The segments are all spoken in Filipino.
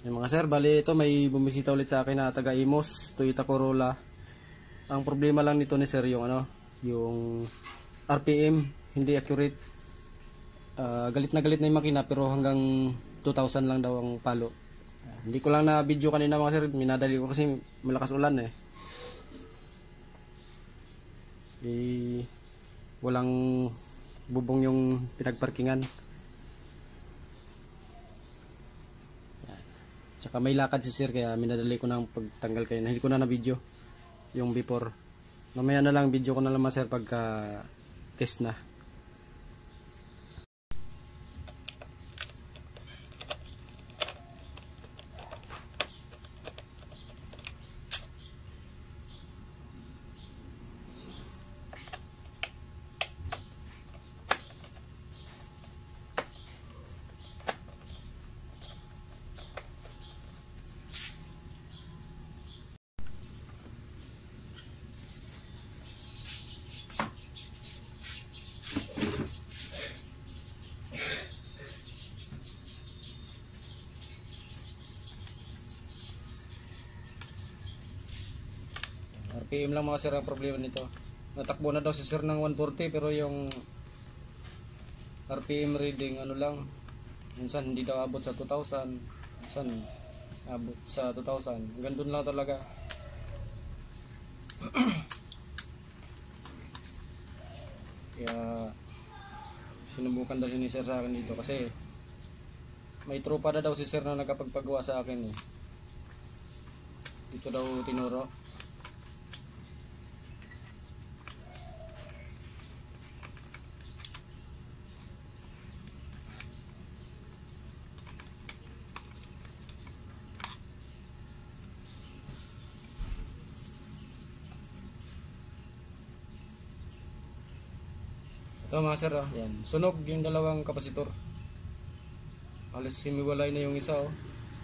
Yung mga sir, bali ito may bumisita ulit sa akin na taga Imos, Toyota Corolla. Ang problema lang nito ni sir yung yung RPM hindi accurate. Galit na yung makina pero hanggang 2,000 lang daw ang palo. Hindi ko lang na video kanina mga sir, minadali ko kasi malakas ulan walang bubong yung pinagparkingan. Tsaka may lakad si sir kaya minadali ko ng pagtanggal kayo. Hindi ko na video yung before. Mamaya na lang video ko na lang sir pagka test na. RPM lang mga sir ang problema nito. Natakbo na daw si sir ng 140 pero yung RPM reading lang, minsan hindi daw abot sa 2,000, minsan abot sa 2,000. Hanggang doon lang talaga. Kaya sinubukan daw ni sir sa akin dito kasi may tropa na daw si sir na nakapagpagawa sa akin Dito daw tinuro. Ito mga sir, yan. Sunog yung dalawang kapasitor. Alis himiwalay na yung isa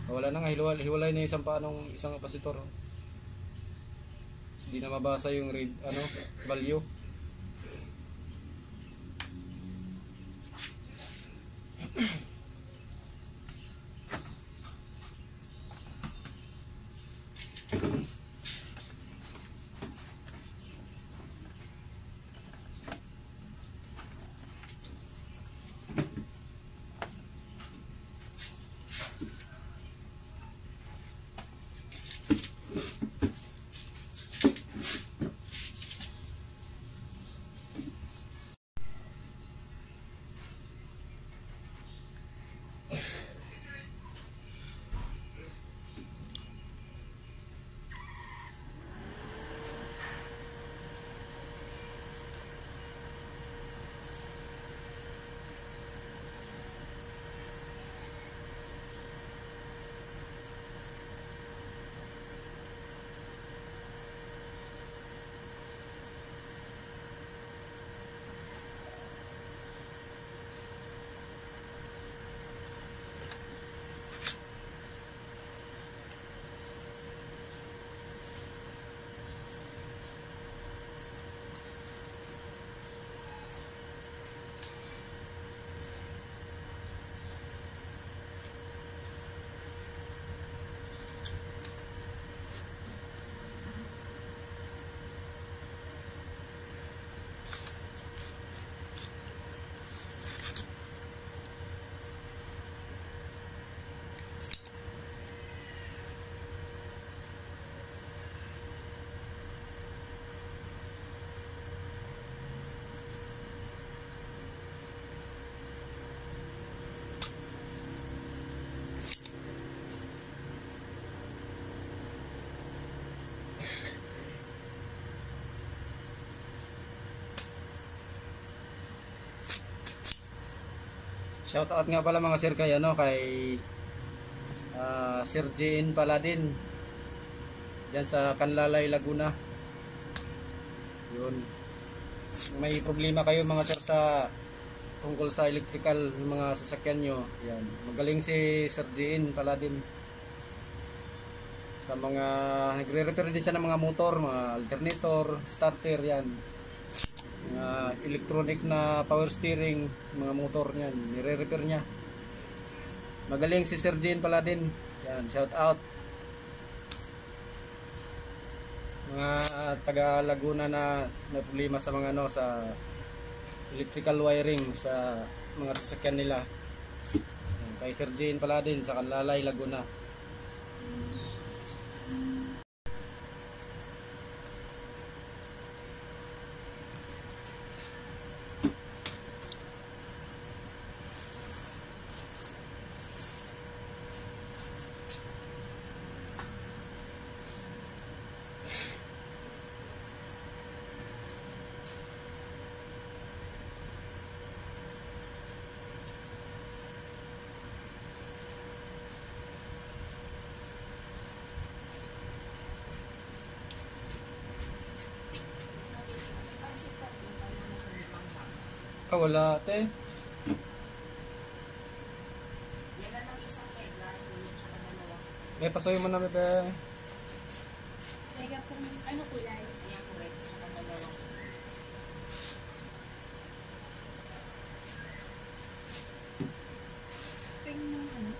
Wala na nga, hiwalay na yung isang kapasitor Hindi na mabasa yung read, value. Shoutout nga pala mga sir kay Sir Jean Paladin diyan sa Canlalay, Laguna. Yun. May problema kayo mga sir sa tungkol sa electrical ng mga sasakyan nyo. Yan. Magaling si Sir Jean Paladin. Sa mga nagre-repair din siya ng mga motor, mga alternator, starter yan. Electronic na power steering, mga motor niyan, nire-repair niya. Magaling si Sir Jean Paladin. Yan, shout out mga taga Laguna na may problema sa mga ano, sa electrical wiring sa mga sasakyan nila. Yan, kay Sir Jane pala din sa Kanlalay, Laguna. Ah, wala ate. Yan na ng isang regla, ulit siya ka dalawa. May pasoy mo na may pe. Kaya kung ano kulay? Ayan, correct. Siya ka dalawa. Ping ng ano?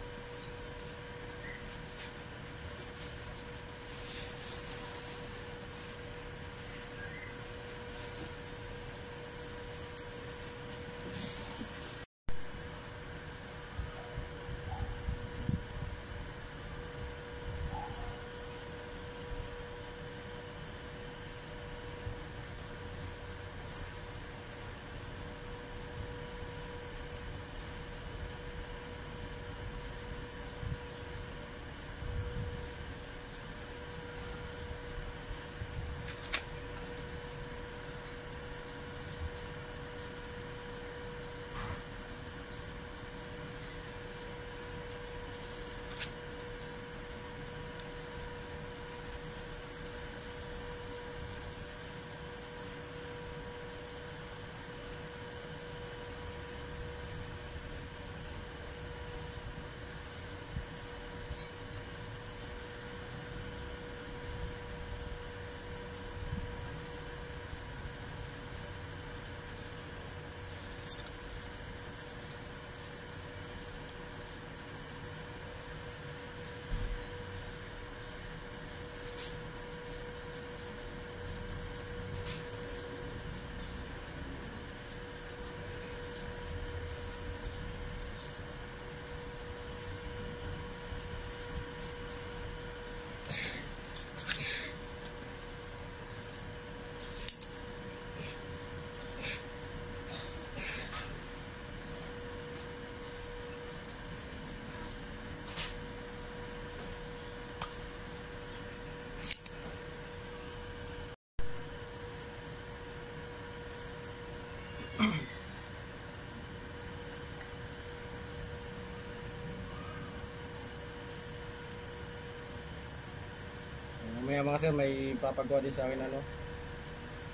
Mamaya mga sir, may papagawa din sa akin ano,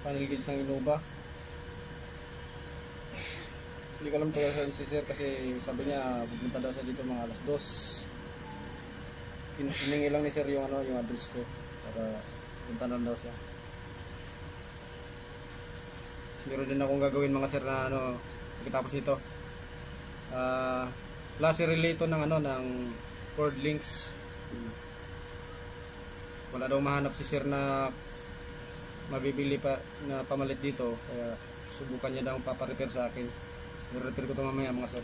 panel gauge ng Innova. Hindi ko alam talaga si sir kasi sabi niya pupunta daw siya dito mga alas 2. Hiningi lang ni sir yung ano, yung address ko para punta na daw siya. Meron din akong gagawin mga sir na ano pagkatapos nito. Klase relay ito ng ano, ng cord links. Wala daw mahanap si sir na mabibili pa na pamalit dito, kaya subukan niya daw paparepair sa akin. I-repair ko ito mamaya mga sir.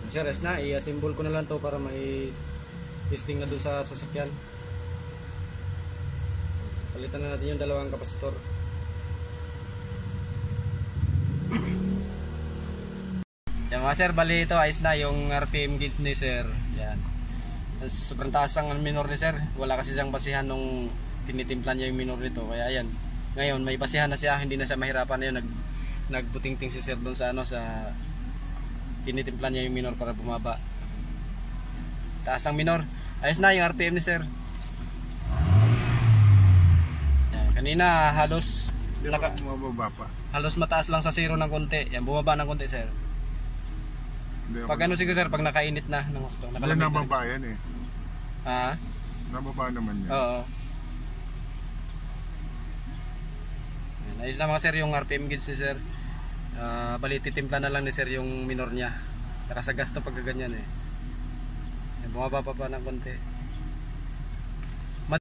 Sir, ayos na, i-assemble ko na lang to para may testing na doon sa sasakyan. Palitan na natin yung dalawang kapasitor. Yan mga sir, bali ito ayos na yung RPM gauge ni sir. Yan. Sobrang taas ang minor ni sir. Wala kasi siyang basihan nung tinitimplan niya yung minor nito. Kaya ayan. Ngayon may basihan na siya, hindi na siya mahirapan na yun. Nagbuting-ting si sir doon sa ano, sa tinitimplan niya yung minor para bumaba. Taas ang minor. Ayos na yung RPM ni sir. Yan. Kanina halos bumababa pa. halos mataas lang sa 0 ng konti. Yan, bumaba ng konti sir. Pag ano siguro sir, pag nakainit na ng gusto. Hindi nababa yan eh. Ha? Nababa naman yan. Oo. Yan, ayos na mga sir yung RPM gauge ni sir. Bali titimpla na lang ni sir yung minor niya. Saka sa gasto pag ganyan eh. Yan, bumaba pa ng konti.